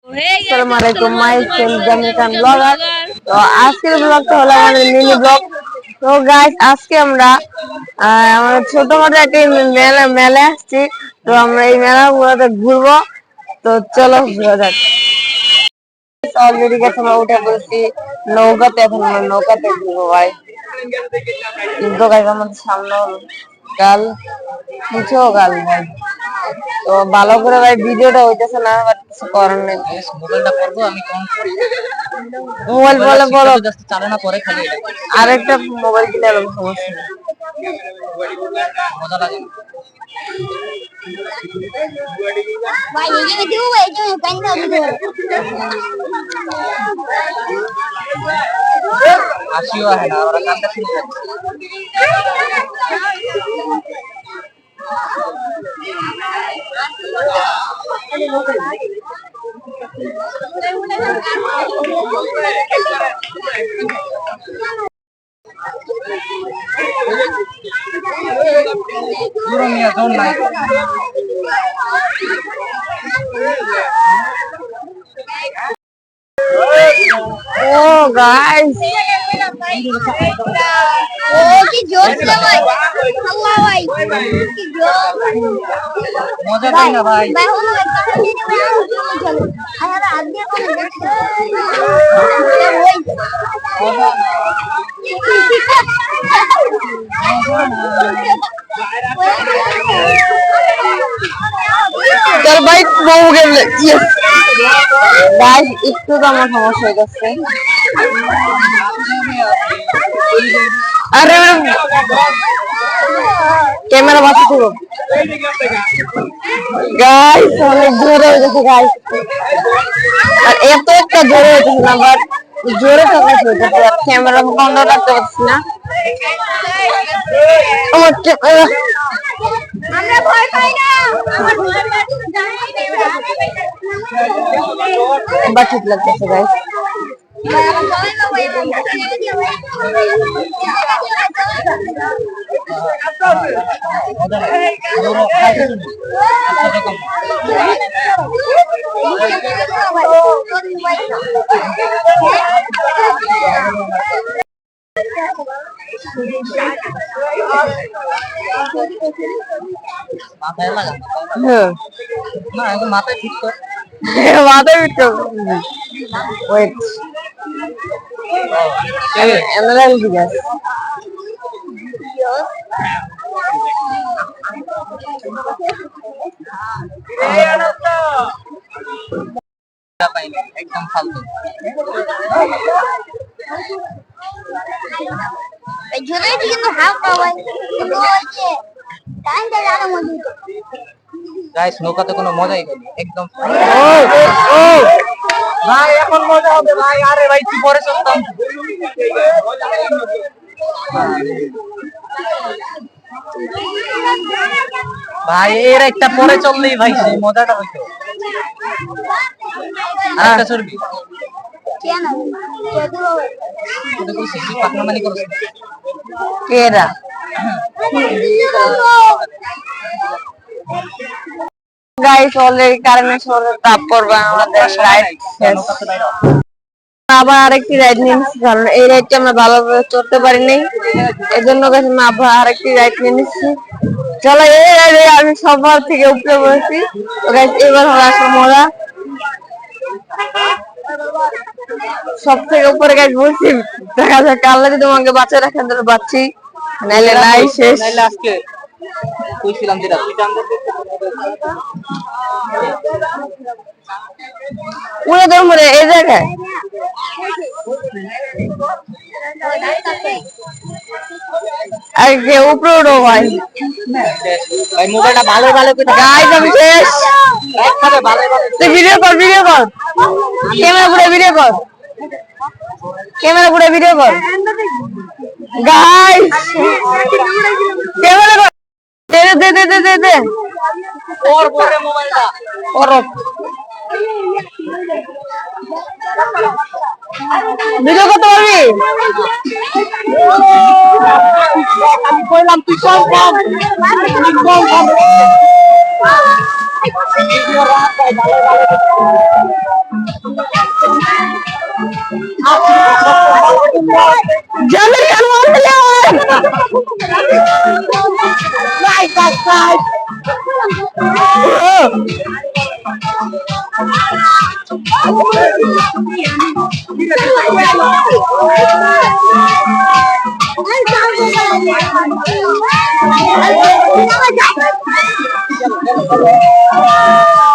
আসসালামু আলাইকুম micellar জামিকান blogger. তো আজকের ব্লগটা হলো আমাদের মিনি ব্লগ। তো গাইস আজকে আমরা আমাদের ছোটখাটো একটা মেলা আসছি। তো আমরা এই মেলাগুলোতে ঘুরবো। তো চলো ঘুরা যাক। অলরেডি গেছে আমরা উঠে পড়েছি নৌকাতে, এখন আমরা নৌকাতে ঘুরবো ভাই। কিন্তু গাইস আমাদের সামনে গাল পিছু গাল ভাই। তো ভালো করে ভাই ভিডিওটা হইতেছে না, বাট কিছু করার নেই। মোবাইলটা করবো আমি কোন মোবাইল বলে বলো জাস্ট চালানো পরে খালি আরেকটা মোবাইল কিনে আলো, সমস্যা নেই। মজা লাগে ভাই এখানে দিও এই যে কাইন্দা দিও আসিও হয় না, ওরা কান্দা শুনে যাচ্ছে। Oh guys, oh কি জোর ছিল ভাই, আল্লাহ ভাই কি জোর মজা তাই না ভাই? ভাই হলো একটা নিয়ে ভাই চলো আর আজ দিয়ে কোন দেখছে चल भाई बहु गेम यस गाइस একটু তো আমার সমস্যা হয়ে যাচ্ছে। আরে ক্যামেরা বাঁচা করো গাইস, অনেক জোরে হয়ে গেছে গাইস। আর এত একটা জোরে হয়েছে না, বাট জোরে ফোকাস হয়েছে, ক্যামেরা বন্ধ রাখতে পারছি না। আমার আমরা ভয় পাই না, এবার ঠিক লাগতেছে গাইস। মাথায় লাগা না, এখন মাথায় ফিট কর, মাথায় ফিট কর। Wait analyse guys. একদম ফালতু। এই জোরে কিন্তু হালকা ভাই কিন্তু হচ্ছে কাইন্দা জানো মধ্যে গাইস নৌকাতে কোনো মজাই নেই, একদম ও ভাই এখন মজা হবে ভাই। আরে ভাই তুই পরে চলতাম ভাই, এর একটা পরে চললেই ভাই সেই মজাটা হইতো। আরেকটা চলবি কেন তুই কইছিস তুই পাকনামানি করছিস কেরা গাইস। অলরেডি কারেন্টের সাথে তাপ করবে আমাদের রাইড শেষ। আবার আরেকটি রাইড নিয়েছি, কারণ এই রাইডটি আমরা ভালোভাবে চড়তে পারিনি, এই জন্য আমি আবার আরেকটি রাইড নিয়ে নিচ্ছি। চলো এই রাইডে আমি সবার থেকে উপরে পড়েছি। তো গাইস এবার হলো আসলে মজা, সব থেকে উপরে গাইস বলছি। দেখা যাক আল্লাহ যদি তোমাকে বাঁচিয়ে রাখেন তাহলে বাঁচছি, নাইলে নাই শেষ। নাইলে আজকে কইছিলাম যেটা উড়ে ধরবো রে এই জায়গায়। আগে উপরে উঠো ভাই। ভাই মোবাইলটা ভালো ভালো করে গাইস আমি শেষ। একভাবে ভালো ভালো তুই ভিডিও কর, ভিডিও কর, ক্যামেরা পুরো ভিডিও কর, ক্যামেরা পুরো ভিডিও কর গাইস। ক্যামেরা কর, দে দে দে দে দে দে ওর পরে মোবাইলটা ওর ভিডিও করতে পারবি? আমি কইলাম তুই কম কম কম কম Jangan kamu ambil. Naik naik.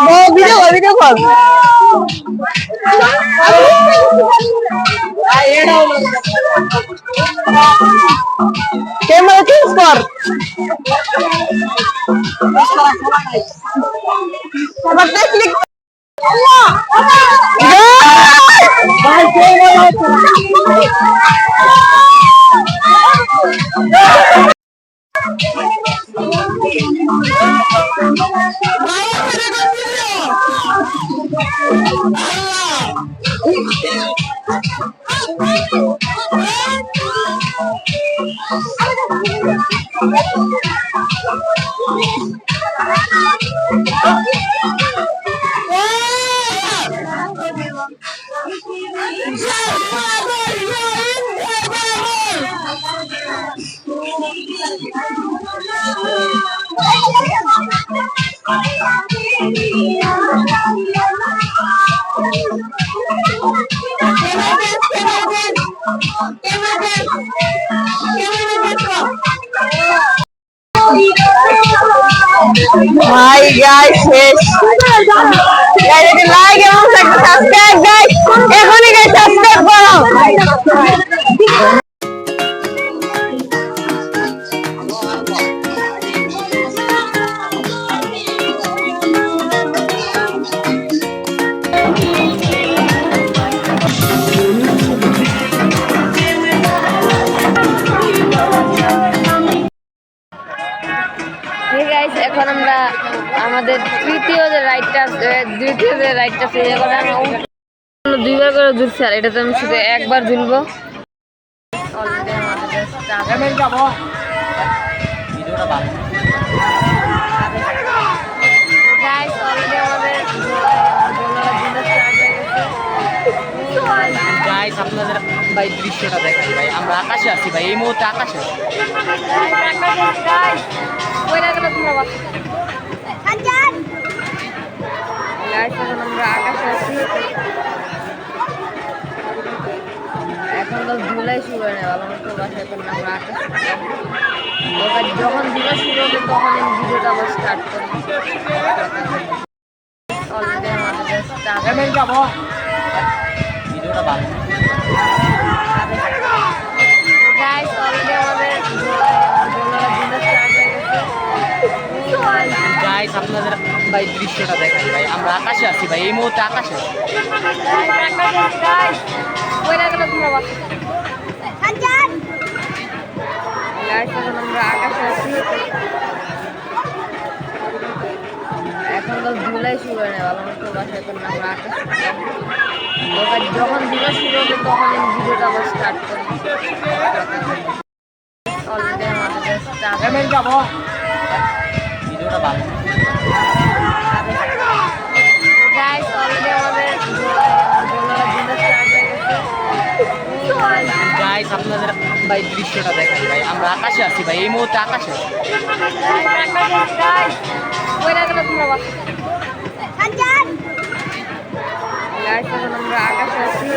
Mau video call. Camera change kor. Basta click. Hi guys, yes. Guys, if you like and subscribe guys. এখনই guys subscribe করো। এখন আমরা আমাদের দ্বিতীয় যে রাইডটা এখন আমরা দুইবার করে ঝুলছি আর এটাতে আমি শুধু একবার ঝুলবো। আপনাদের ভাই দৃশ্যটা দেখাই ভাই, আমরা আকাশে আছি ভাই, এই মুহূর্তে আকাশে। আমরা আকাশে আছি, এখন তো ধুলাই শুরু হয় না ভালো মতো বাসায় করলে আমরা আকাশে যখন ধুলা শুরু হবে তখন আমি ভিডিওটা আবার স্টার্ট করি। অলরেডি আমাদের যাবো ভিডিওটা ভালো। গাইস অলরেডি আমাদের গাইস আপনাদের ভাই দৃশ্যটা দেখাই ভাই, আমরা আকাশে আছি ভাই, এই মুহূর্তে আকাশে। আমরা আকাশে আছি, এখন তো ধুলাই শুরু হয় না ভালো মতো বাসায় করলে আমরা আকাশে যখন ধুলা শুরু হবে তখন আমি ভিডিওটা আবার স্টার্ট করি। অলরেডি আমাদের যাবো ভিডিওটা ভালো। গাইস অলরেডি আমাদের গাইস আপনাদের ভাই দৃশ্যটা দেখাই ভাই, আমরা আকাশে আছি ভাই, এই মুহূর্তে আকাশে। আমরা আকাশে আছি,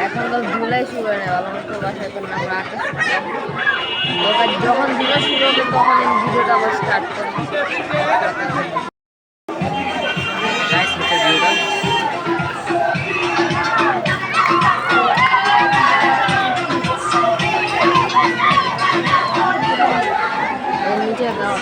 এখন তো ধুলাই শুরু হয় না ভালো মতো বাসায় করলে আমরা আকাশে যখন ধুলা শুরু হবে তখন আমি ভিডিওটা আবার স্টার্ট করি। নিচে দাও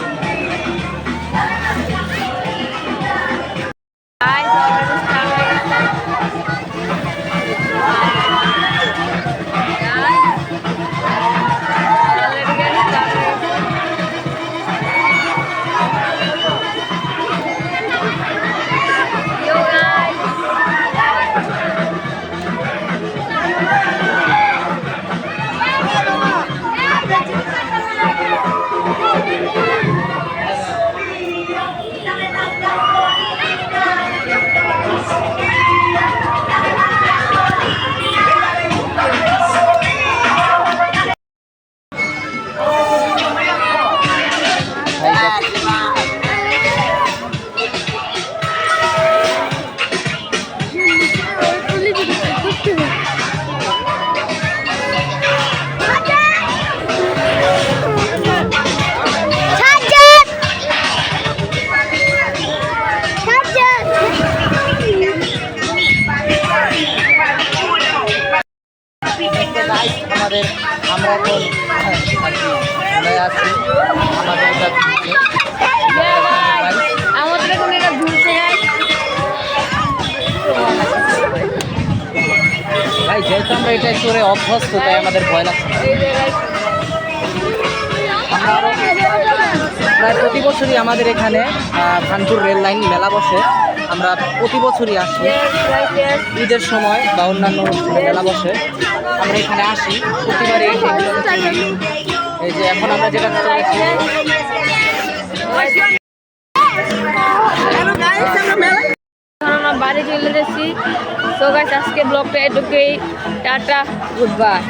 আমরা এটা চড়ে অভ্যস্ত, তাই আমাদের ভয় লাগছে না। আমরা আরো প্রায় প্রতি বছরই আমাদের এখানে খানপুর রেল লাইন মেলা বসে। আমরা প্রতি বছরই আসি ঈদের সময় বা অন্যান্য অনুষ্ঠানে মেলা বসে, আমরা এখানে আসি প্রতিবারই। এই যে এখন আমরা যেটা চলেছি, আমরা বাড়ি চলে যাচ্ছি। তো গাইস আজকে ব্লগটা এটুকুই, টাটা, গুড বাই।